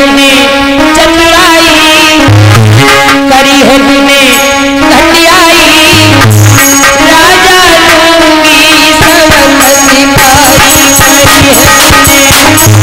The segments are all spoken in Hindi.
तूने चतुराई, करी है तूने घटियाई, राजा लूंगी सबक सिपाही, करी है तूने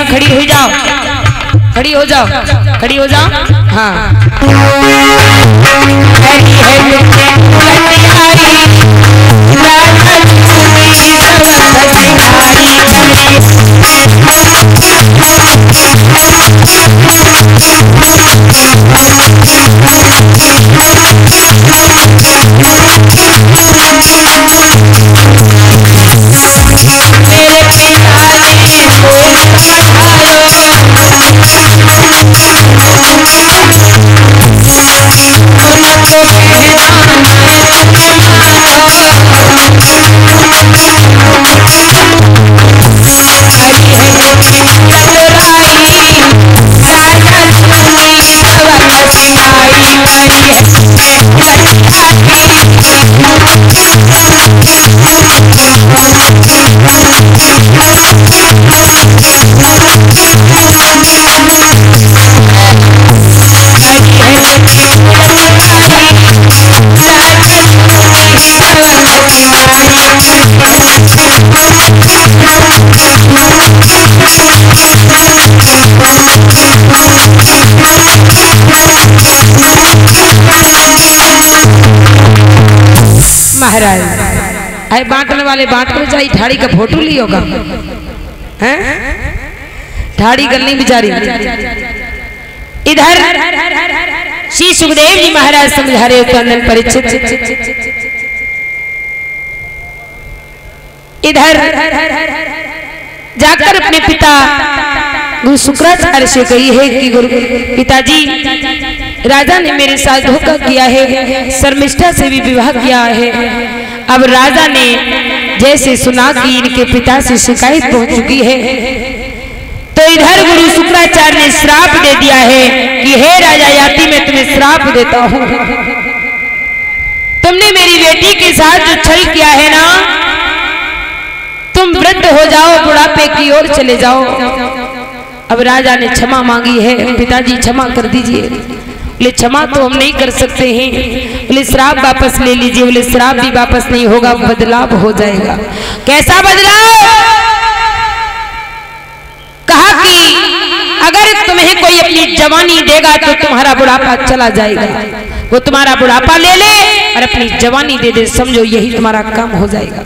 खड़ी हो जाओ, खड़ी हो जाओ, खड़ी हो जाओ। हाँ महाराज आए बांटने वाले बांट कर चाहिए, ठाड़ी का फोटो ली होगा हैं, ठाड़ी गलनी बिचारी। इधर श्री सुखदेव जी महाराज समझा रहे उत्तरन परीक्षित, इधर जाकर अपने पिता गुरु शुक्राचार्य से कही है कि गुरु पिताजी राजा ने मेरे साथ धोखा किया है, शर्मिष्ठा से भी विवाह किया है। अब राजा ने जैसे सुना कि इनके पिता से शिकायत पहुंच चुकी है, तो इधर गुरु शुक्राचार्य ने श्राप दे दिया है कि हे राजा याति मैं तुम्हें श्राप देता हूं, तुमने मेरी बेटी के साथ जो छल किया है ना, तुम वृद्ध हो जाओ, बुढ़ापे की ओर चले जाओ। अब राजा ने क्षमा मांगी है, पिताजी क्षमा कर दीजिए। बोले क्षमा तो हम नहीं कर सकते हैं, बोले श्राप वापस ले लीजिए। बोले श्राप भी वापस नहीं होगा, बदलाव हो जाएगा। कैसा बदलाव? कहा कि अगर तुम्हें कोई अपनी जवानी देगा तो तुम्हारा बुढ़ापा चला जाएगा, वो तुम्हारा बुढ़ापा ले ले और अपनी जवानी दे दे, समझो यही तुम्हारा काम हो जाएगा।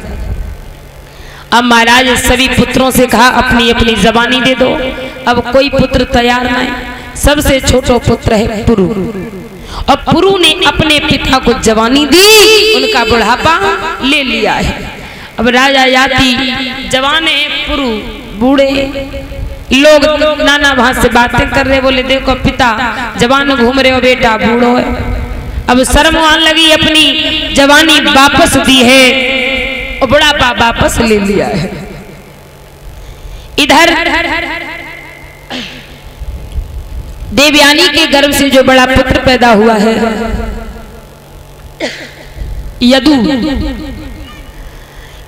अब महाराज सभी पुत्रों से कहा अपनी अपनी जवानी दे दो। अब कोई पुत्र तैयार नहीं, सबसे छोटा पुत्र है पुरु, और पुरु ने अपने पिता को जवानी दी, उनका बुढ़ापा ले लिया है। अब राजा याति जवान है, पुरु बूढ़े। लोग नाना भाषा से बातें कर रहे, बोले देखो पिता जवान घूम रहे हो, बेटा बूढ़ो है। अब शर्म आने लगी, अपनी जवानी वापस दी है और बुढ़ापा वापस ले लिया है। इधर देवयानी के गर्भ से जो बड़ा पुत्र पैदा हुआ है यदु,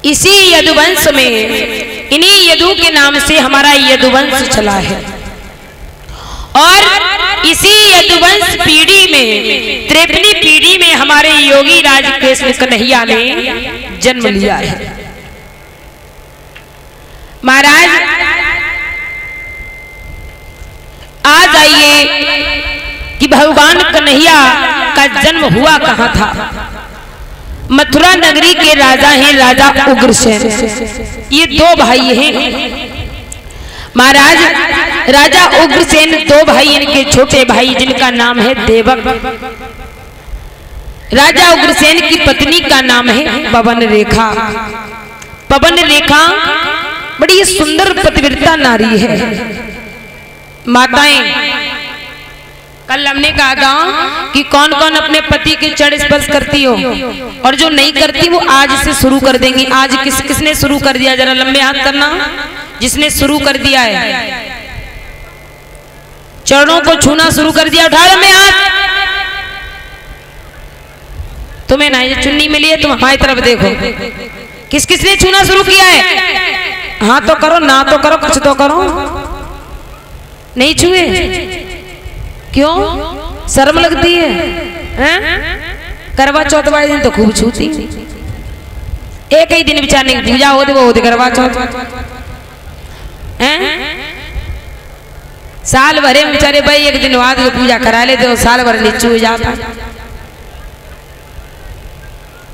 इसी यदुवंश में, इन्हीं यदु के नाम से हमारा यदुवंश चला है। और इसी यदुवंश पीढ़ी में, 53वीं पीढ़ी में हमारे योगी राज कृष्ण कन्हैया ने जन्म लिया है। महाराज आ जाइए कि भगवान कन्हैया का जन्म हुआ कहां था। मथुरा नगरी के राजा हैं राजा उग्रसेन, ये दो भाई हैं। महाराज राजा उग्रसेन दो भाई, इनके छोटे भाई जिनका नाम है देवक। राजा उग्रसेन की पत्नी का नाम है पवन रेखा। पवन रेखा बड़ी सुंदर पतिव्रता नारी है। माताएं, कल हमने कहा था कि कौन कौन अपने पति के चरण स्पर्श करती हो, और जो नहीं करती वो आज से शुरू कर देंगी। आज किसने शुरू कर दिया, जरा लंबे हाथ करना। जिसने शुरू कर दिया है, चरणों को छूना शुरू कर दिया, उठा लंबे हाथ। तुम्हें ना ये चुन्नी मिली है, तुम हमारी तरफ देखो। किस किसने छूना शुरू किया है? हाँ तो करो, ना तो करो, कुछ तो करो। नहीं छुए क्यों? शर्म लगती है, हैं? करवा चौथ वाले दिन तो खूब छूती। एक ही दिन बेचारे की पूजा होती, वो होती करवा चौथ। साल भरे बेचारे भाई एक दिन बाद पूजा करा लेते हो, साल भर नीचे हो जाता।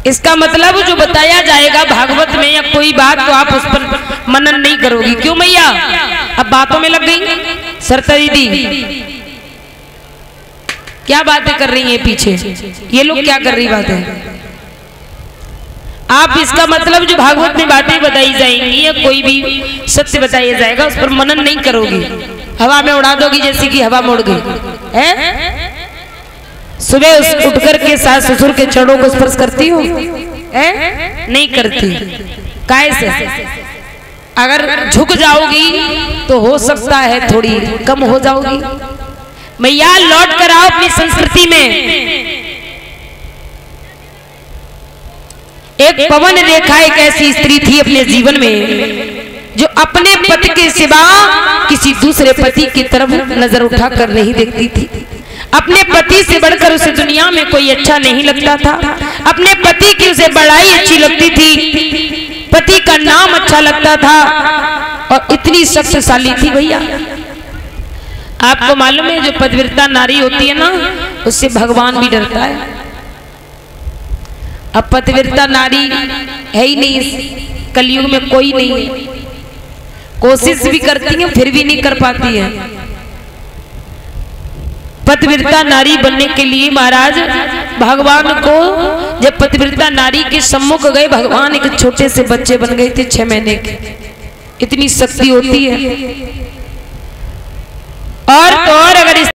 इसका मतलब जो बताया जाएगा भागवत में या कोई बात, तो आप उस पर मनन नहीं करोगी। क्यों मैया? अब बातों में लग गई। सरता दीदी क्या बातें कर रही हैं पीछे? ये लोग क्या कर रही बातें? आप इसका मतलब जो भागवत में बातें बताई जाएंगी या कोई भी सत्य बताया जाएगा, उस पर मनन नहीं करोगी, हवा में उड़ा दोगी जैसे कि हवा में उड़ गई है। सुबह उठ करके सास ससुर के चरणों को स्पर्श करती हो? नहीं करती। काहे से? अगर झुक जाओगी तो हो सकता है थोड़ी कम हो जाओगी। मैया लौट कर आओ अपनी संस्कृति में। एक पवन रेखा एक ऐसी स्त्री थी अपने जीवन में जो अपने पति के सिवा किसी दूसरे पति की तरफ नजर उठाकर नहीं देखती थी। अपने पति से बढ़कर उसे दुनिया में कोई अच्छा नहीं लगता था। अपने पति की उसे बड़ाई अच्छी लगती थी, पति का नाम अच्छा लगता था, और इतनी शक्तिशाली थी भैया। आपको मालूम है जो पतिव्रता नारी होती है ना, उससे भगवान भी डरता है। अब पतिव्रता नारी है ही नहीं कलयुग में, कोई नहीं है। कोशिश भी करती है फिर भी नहीं कर पाती है। पतिव्रता नारी बनने के लिए महाराज भगवान को जब पतिव्रता नारी के सम्मुख गए, भगवान एक छोटे से बच्चे बन गए थे 6 महीने के। इतनी शक्ति होती है। और तो